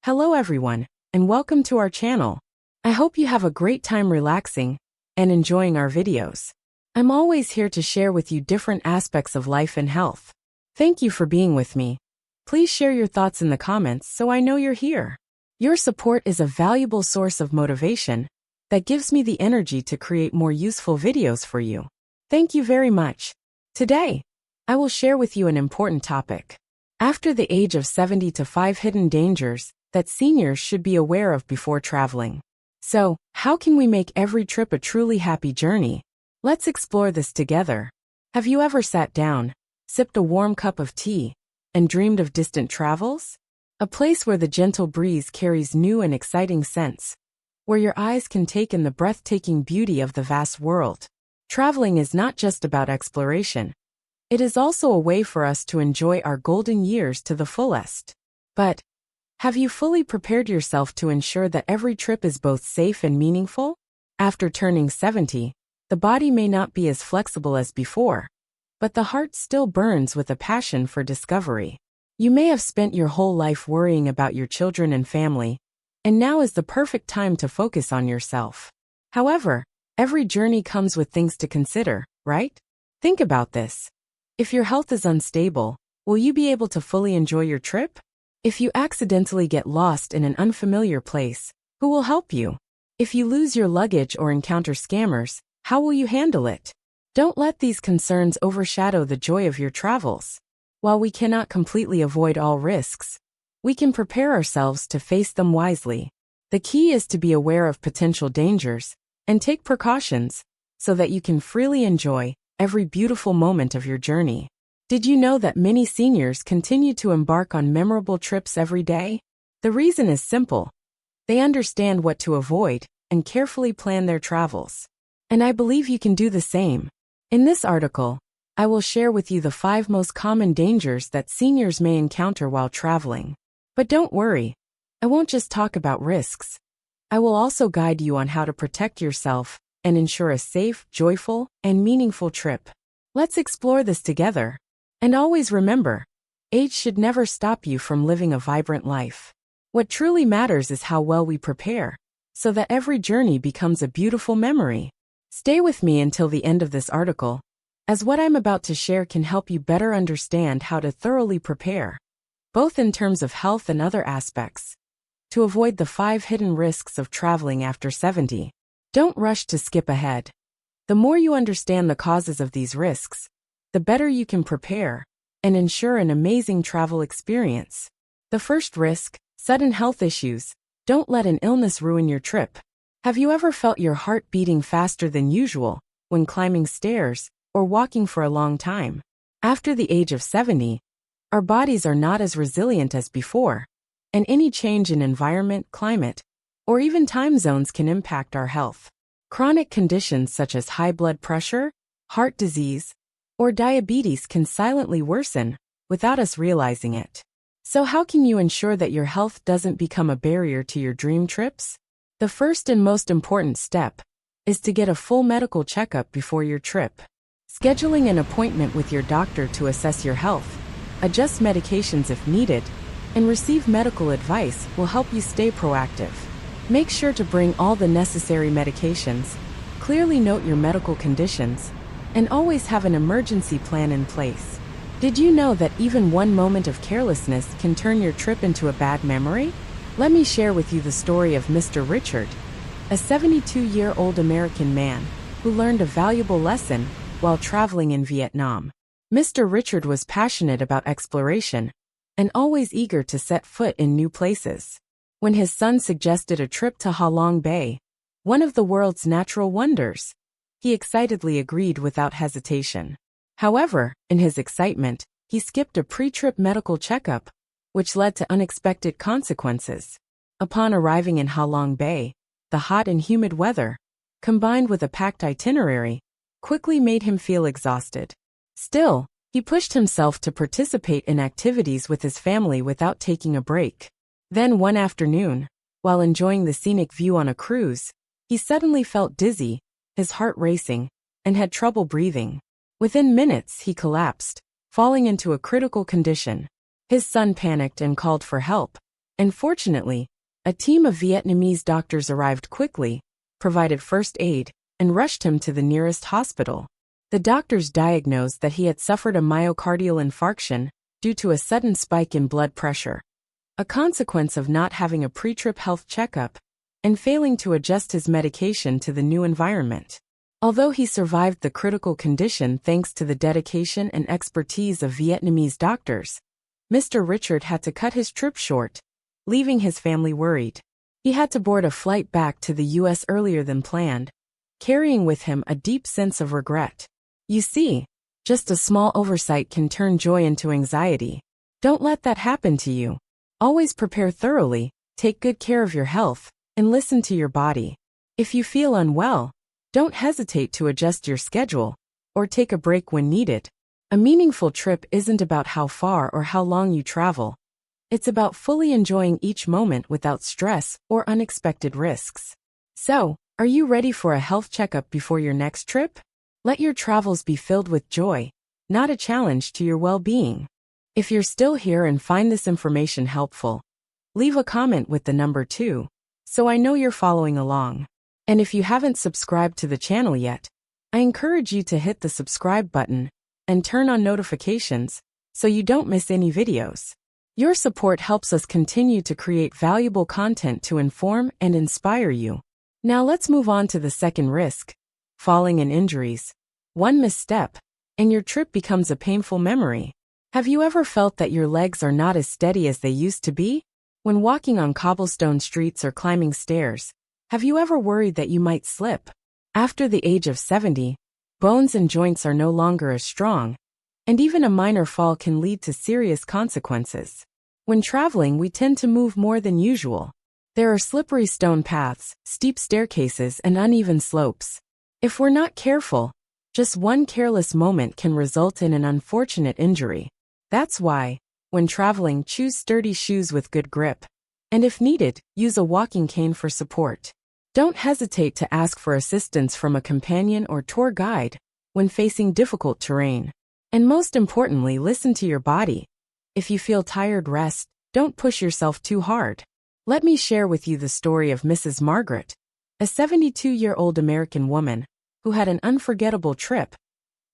Hello everyone, and welcome to our channel. I hope you have a great time relaxing and enjoying our videos. I'm always here to share with you different aspects of life and health. Thank you for being with me. Please share your thoughts in the comments so I know you're here. Your support is a valuable source of motivation that gives me the energy to create more useful videos for you. Thank you very much. Today, I will share with you an important topic. After the age of 70 to 5 hidden dangers that seniors should be aware of before traveling. So, how can we make every trip a truly happy journey? Let's explore this together. Have you ever sat down, sipped a warm cup of tea, and dreamed of distant travels? A place where the gentle breeze carries new and exciting scents, where your eyes can take in the breathtaking beauty of the vast world. Traveling is not just about exploration. It is also a way for us to enjoy our golden years to the fullest. But, have you fully prepared yourself to ensure that every trip is both safe and meaningful? After turning 70, the body may not be as flexible as before, but the heart still burns with a passion for discovery. You may have spent your whole life worrying about your children and family, and now is the perfect time to focus on yourself. However, every journey comes with things to consider, right? Think about this. If your health is unstable, will you be able to fully enjoy your trip? If you accidentally get lost in an unfamiliar place, who will help you? If you lose your luggage or encounter scammers, how will you handle it? Don't let these concerns overshadow the joy of your travels. While we cannot completely avoid all risks, we can prepare ourselves to face them wisely. The key is to be aware of potential dangers and take precautions so that you can freely enjoy every beautiful moment of your journey. Did you know that many seniors continue to embark on memorable trips every day? The reason is simple. They understand what to avoid and carefully plan their travels. And I believe you can do the same. In this article, I will share with you the 5 most common dangers that seniors may encounter while traveling. But don't worry, I won't just talk about risks. I will also guide you on how to protect yourself and ensure a safe, joyful, and meaningful trip. Let's explore this together. And always remember, age should never stop you from living a vibrant life. What truly matters is how well we prepare, so that every journey becomes a beautiful memory. Stay with me until the end of this article, as what I'm about to share can help you better understand how to thoroughly prepare, both in terms of health and other aspects, to avoid the 5 hidden risks of traveling after 70. Don't rush to skip ahead. The more you understand the causes of these risks, the better you can prepare and ensure an amazing travel experience. The first risk, sudden health issues. Don't let an illness ruin your trip. Have you ever felt your heart beating faster than usual when climbing stairs or walking for a long time? After the age of 70, our bodies are not as resilient as before, and any change in environment, climate, or even time zones can impact our health. Chronic conditions such as high blood pressure, heart disease, or diabetes can silently worsen without us realizing it. So how can you ensure that your health doesn't become a barrier to your dream trips? The first and most important step is to get a full medical checkup before your trip. Scheduling an appointment with your doctor to assess your health, adjust medications if needed, and receive medical advice will help you stay proactive. Make sure to bring all the necessary medications, clearly note your medical conditions, and always have an emergency plan in place. Did you know that even one moment of carelessness can turn your trip into a bad memory? Let me share with you the story of Mr. Richard, a 72-year-old American man who learned a valuable lesson while traveling in Vietnam. Mr. Richard was passionate about exploration and always eager to set foot in new places. When his son suggested a trip to Ha Long Bay, one of the world's natural wonders, he excitedly agreed without hesitation. However, in his excitement, he skipped a pre-trip medical checkup, which led to unexpected consequences. Upon arriving in Ha Long Bay, the hot and humid weather, combined with a packed itinerary, quickly made him feel exhausted. Still, he pushed himself to participate in activities with his family without taking a break. Then one afternoon, while enjoying the scenic view on a cruise, he suddenly felt dizzy, his heart racing, and had trouble breathing. Within minutes, he collapsed, falling into a critical condition. His son panicked and called for help, And fortunately, a team of Vietnamese doctors arrived quickly, provided first aid, and rushed him to the nearest hospital. The doctors diagnosed that he had suffered a myocardial infarction due to a sudden spike in blood pressure, a consequence of not having a pre-trip health checkup and failing to adjust his medication to the new environment. Although he survived the critical condition thanks to the dedication and expertise of Vietnamese doctors, Mr. Richard had to cut his trip short, leaving his family worried. He had to board a flight back to the U.S. earlier than planned, carrying with him a deep sense of regret. You see, just a small oversight can turn joy into anxiety. Don't let that happen to you. Always prepare thoroughly, take good care of your health, and listen to your body. If you feel unwell, don't hesitate to adjust your schedule or take a break when needed. A meaningful trip isn't about how far or how long you travel. It's about fully enjoying each moment without stress or unexpected risks. So, are you ready for a health checkup before your next trip? Let your travels be filled with joy, not a challenge to your well-being. If you're still here and find this information helpful, leave a comment with the number 2, so I know you're following along. And if you haven't subscribed to the channel yet, I encourage you to hit the subscribe button and turn on notifications so you don't miss any videos. Your support helps us continue to create valuable content to inform and inspire you. Now let's move on to the second risk, falling and injuries. One misstep, and your trip becomes a painful memory. Have you ever felt that your legs are not as steady as they used to be? When walking on cobblestone streets or climbing stairs, have you ever worried that you might slip? After the age of 70, bones and joints are no longer as strong, and even a minor fall can lead to serious consequences. When traveling, we tend to move more than usual. There are slippery stone paths, steep staircases, and uneven slopes. If we're not careful, just one careless moment can result in an unfortunate injury. That's why, when traveling, choose sturdy shoes with good grip. And if needed, use a walking cane for support. Don't hesitate to ask for assistance from a companion or tour guide when facing difficult terrain. And most importantly, listen to your body. If you feel tired, rest. Don't push yourself too hard. Let me share with you the story of Mrs. Margaret, a 72-year-old American woman who had an unforgettable trip,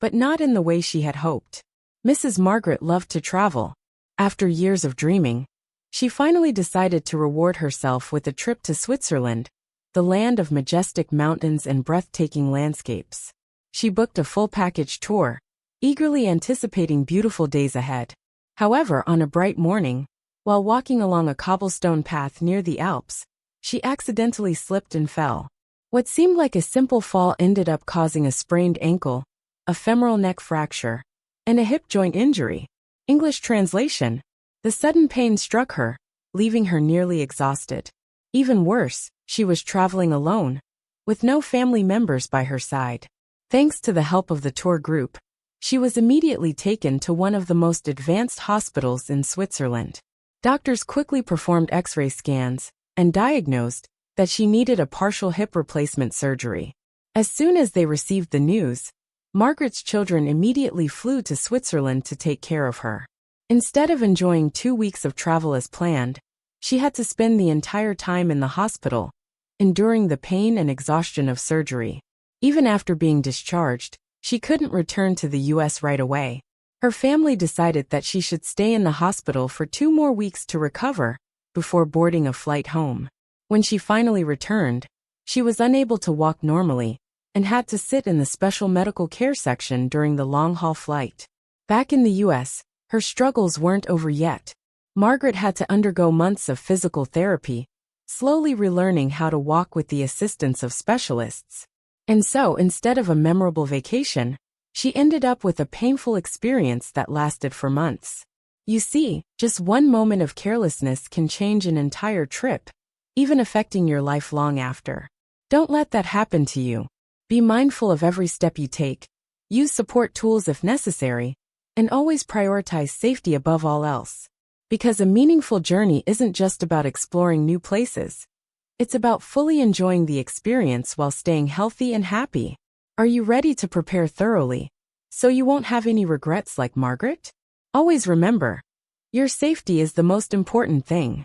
but not in the way she had hoped. Mrs. Margaret loved to travel. After years of dreaming, she finally decided to reward herself with a trip to Switzerland, the land of majestic mountains and breathtaking landscapes. She booked a full package tour, eagerly anticipating beautiful days ahead. However, on a bright morning, while walking along a cobblestone path near the Alps, she accidentally slipped and fell. What seemed like a simple fall ended up causing a sprained ankle, a femoral neck fracture, and a hip joint injury. English translation: the sudden pain struck her, leaving her nearly exhausted. Even worse, she was traveling alone, with no family members by her side. Thanks to the help of the tour group, she was immediately taken to one of the most advanced hospitals in Switzerland. Doctors quickly performed X-ray scans and diagnosed that she needed a partial hip replacement surgery. As soon as they received the news, Margaret's children immediately flew to Switzerland to take care of her. Instead of enjoying 2 weeks of travel as planned, she had to spend the entire time in the hospital, enduring the pain and exhaustion of surgery. Even after being discharged, she couldn't return to the U.S. right away. Her family decided that she should stay in the hospital for 2 more weeks to recover before boarding a flight home. When she finally returned, she was unable to walk normally and had to sit in the special medical care section during the long-haul flight. Back in the U.S., her struggles weren't over yet. Margaret had to undergo months of physical therapy, slowly relearning how to walk with the assistance of specialists. And so, instead of a memorable vacation, she ended up with a painful experience that lasted for months. You see, just one moment of carelessness can change an entire trip, even affecting your life long after. Don't let that happen to you. Be mindful of every step you take, use support tools if necessary, and always prioritize safety above all else. Because a meaningful journey isn't just about exploring new places. It's about fully enjoying the experience while staying healthy and happy. Are you ready to prepare thoroughly, so you won't have any regrets like Margaret? Always remember, your safety is the most important thing.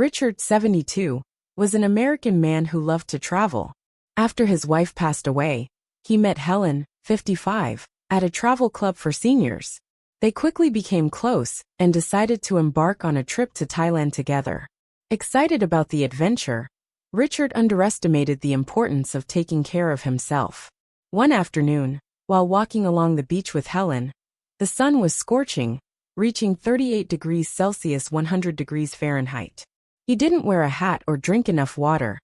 Richard, 72, was an American man who loved to travel. After his wife passed away, he met Helen, 55, at a travel club for seniors. They quickly became close and decided to embark on a trip to Thailand together. Excited about the adventure, Richard underestimated the importance of taking care of himself. One afternoon, while walking along the beach with Helen, the sun was scorching, reaching 38 degrees Celsius, 100 degrees Fahrenheit. He didn't wear a hat or drink enough water,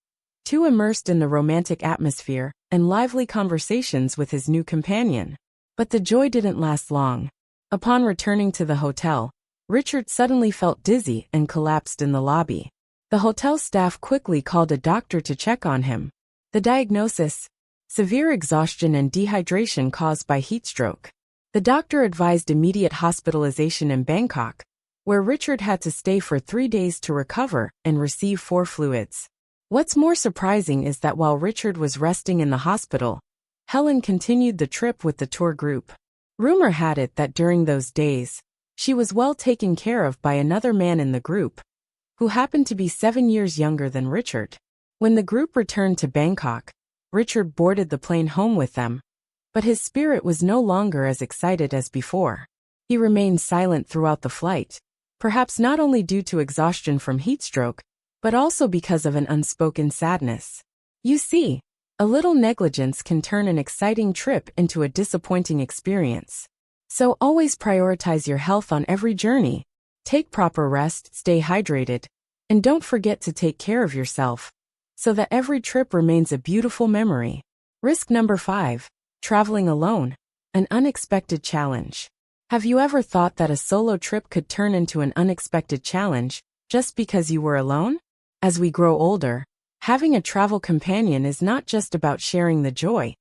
too immersed in the romantic atmosphere and lively conversations with his new companion. But the joy didn't last long. Upon returning to the hotel, Richard suddenly felt dizzy and collapsed in the lobby. The hotel staff quickly called a doctor to check on him. The diagnosis: severe exhaustion and dehydration caused by heat stroke. The doctor advised immediate hospitalization in Bangkok, where Richard had to stay for 3 days to recover and receive 4 fluids. What's more surprising is that while Richard was resting in the hospital, Helen continued the trip with the tour group. Rumor had it that during those days, she was well taken care of by another man in the group, who happened to be 7 years younger than Richard. When the group returned to Bangkok, Richard boarded the plane home with them, but his spirit was no longer as excited as before. He remained silent throughout the flight, perhaps not only due to exhaustion from heat stroke, but also because of an unspoken sadness. You see, a little negligence can turn an exciting trip into a disappointing experience. So always prioritize your health on every journey. Take proper rest, stay hydrated, and don't forget to take care of yourself, so that every trip remains a beautiful memory. Risk number 5. Traveling alone. An unexpected challenge. Have you ever thought that a solo trip could turn into an unexpected challenge just because you were alone? As we grow older, having a travel companion is not just about sharing the joy.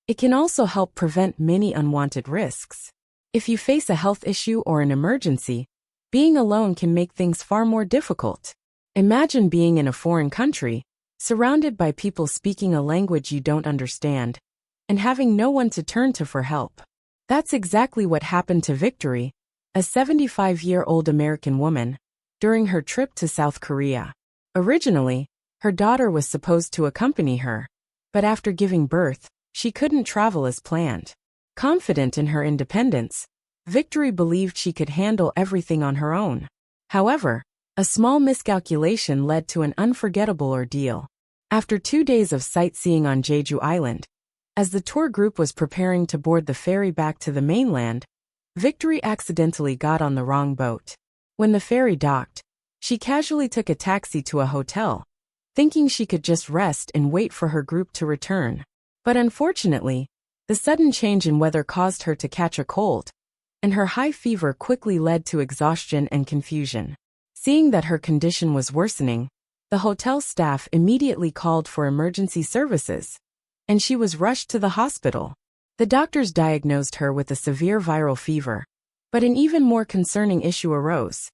It can also help prevent many unwanted risks. If you face a health issue or an emergency, being alone can make things far more difficult. Imagine being in a foreign country, surrounded by people speaking a language you don't understand, and having no one to turn to for help. That's exactly what happened to Victory, a 75-year-old American woman, during her trip to South Korea. Originally, her daughter was supposed to accompany her, but after giving birth, she couldn't travel as planned. Confident in her independence, Victory believed she could handle everything on her own. However, a small miscalculation led to an unforgettable ordeal. After 2 days of sightseeing on Jeju Island, as the tour group was preparing to board the ferry back to the mainland, Victory accidentally got on the wrong boat. When the ferry docked, she casually took a taxi to a hotel, thinking she could just rest and wait for her group to return. But unfortunately, the sudden change in weather caused her to catch a cold, and her high fever quickly led to exhaustion and confusion. Seeing that her condition was worsening, the hotel staff immediately called for emergency services, and she was rushed to the hospital. The doctors diagnosed her with a severe viral fever, but an even more concerning issue arose.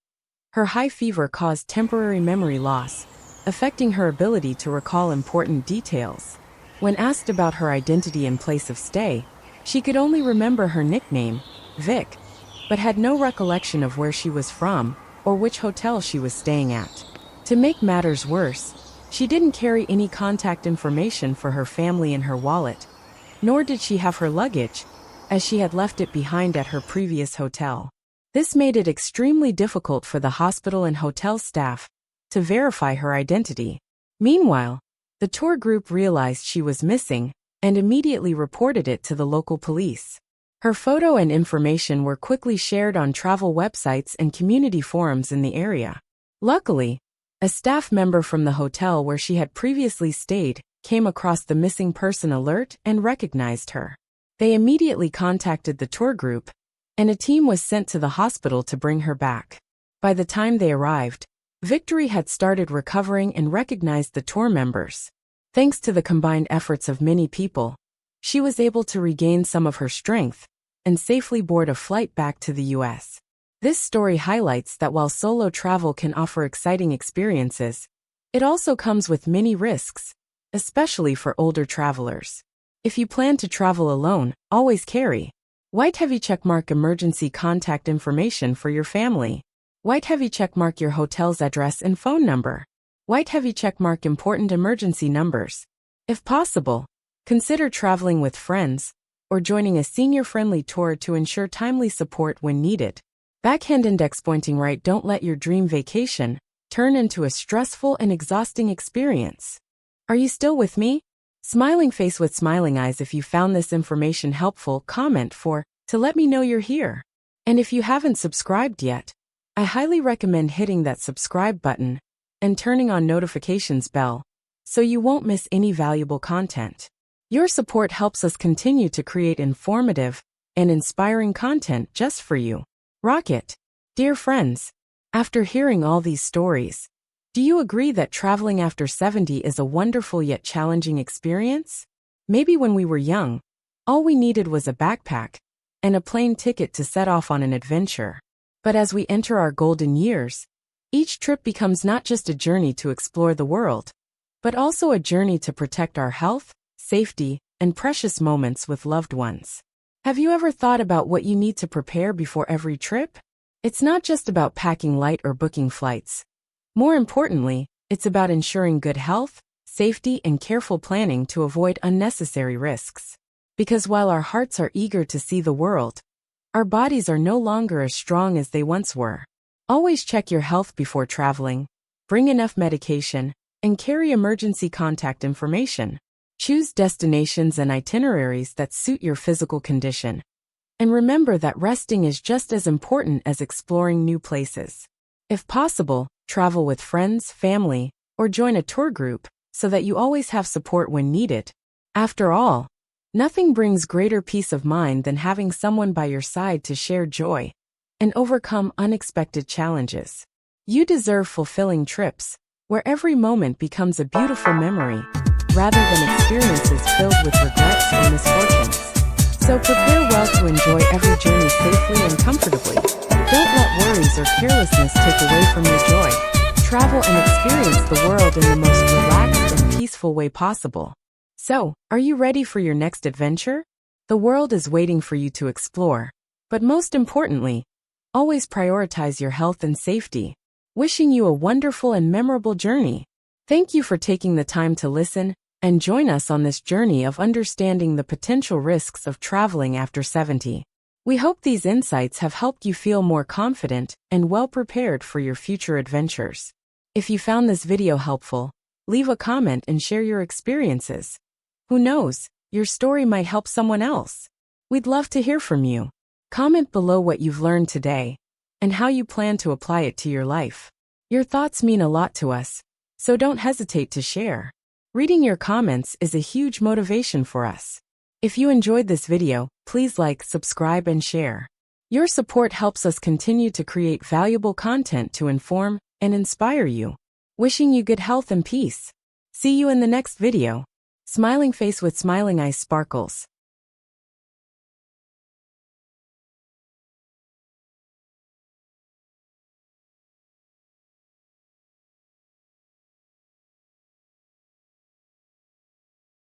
Her high fever caused temporary memory loss, affecting her ability to recall important details. When asked about her identity and place of stay, she could only remember her nickname, Vic, but had no recollection of where she was from or which hotel she was staying at. To make matters worse, she didn't carry any contact information for her family in her wallet, nor did she have her luggage, as she had left it behind at her previous hotel. This made it extremely difficult for the hospital and hotel staff to verify her identity. Meanwhile, the tour group realized she was missing and immediately reported it to the local police. Her photo and information were quickly shared on travel websites and community forums in the area. Luckily, a staff member from the hotel where she had previously stayed came across the missing person alert and recognized her. They immediately contacted the tour group, and a team was sent to the hospital to bring her back. By the time they arrived, Victory had started recovering and recognized the tour members. Thanks to the combined efforts of many people, she was able to regain some of her strength and safely board a flight back to the U.S. This story highlights that while solo travel can offer exciting experiences, it also comes with many risks, especially for older travelers. If you plan to travel alone, always carry white heavy checkmark emergency contact information for your family. White heavy checkmark your hotel's address and phone number. White heavy checkmark important emergency numbers. If possible, consider traveling with friends or joining a senior-friendly tour to ensure timely support when needed. Backhand index pointing right. Don't let your dream vacation turn into a stressful and exhausting experience. Are you still with me? Smiling face with smiling eyes. If you found this information helpful, comment to let me know you're here. And if you haven't subscribed yet, I highly recommend hitting that subscribe button and turning on notifications bell so you won't miss any valuable content. Your support helps us continue to create informative and inspiring content just for you. Rocket. Dear friends, after hearing all these stories, do you agree that traveling after 70 is a wonderful yet challenging experience? Maybe when we were young, all we needed was a backpack and a plane ticket to set off on an adventure. But as we enter our golden years, each trip becomes not just a journey to explore the world, but also a journey to protect our health, safety, and precious moments with loved ones. Have you ever thought about what you need to prepare before every trip? It's not just about packing light or booking flights. More importantly, it's about ensuring good health, safety, and careful planning to avoid unnecessary risks. Because while our hearts are eager to see the world, our bodies are no longer as strong as they once were. Always check your health before traveling, bring enough medication, and carry emergency contact information. Choose destinations and itineraries that suit your physical condition. And remember that resting is just as important as exploring new places. If possible, travel with friends, family, or join a tour group so that you always have support when needed. After all, nothing brings greater peace of mind than having someone by your side to share joy and overcome unexpected challenges. You deserve fulfilling trips where every moment becomes a beautiful memory, rather than experiences filled with regrets and misfortunes. So prepare well to enjoy every journey safely and comfortably. Don't let worries or carelessness take away from your joy. Travel and experience the world in the most relaxed and peaceful way possible. So, are you ready for your next adventure? The world is waiting for you to explore. But most importantly, always prioritize your health and safety. Wishing you a wonderful and memorable journey. Thank you for taking the time to listen and join us on this journey of understanding the potential risks of traveling after 70. We hope these insights have helped you feel more confident and well prepared for your future adventures. If you found this video helpful, leave a comment and share your experiences. Who knows, your story might help someone else. We'd love to hear from you. Comment below what you've learned today and how you plan to apply it to your life. Your thoughts mean a lot to us, so don't hesitate to share. Reading your comments is a huge motivation for us. If you enjoyed this video, please like, subscribe, and share. Your support helps us continue to create valuable content to inform and inspire you. Wishing you good health and peace. See you in the next video. Smiling face with smiling eyes sparkles.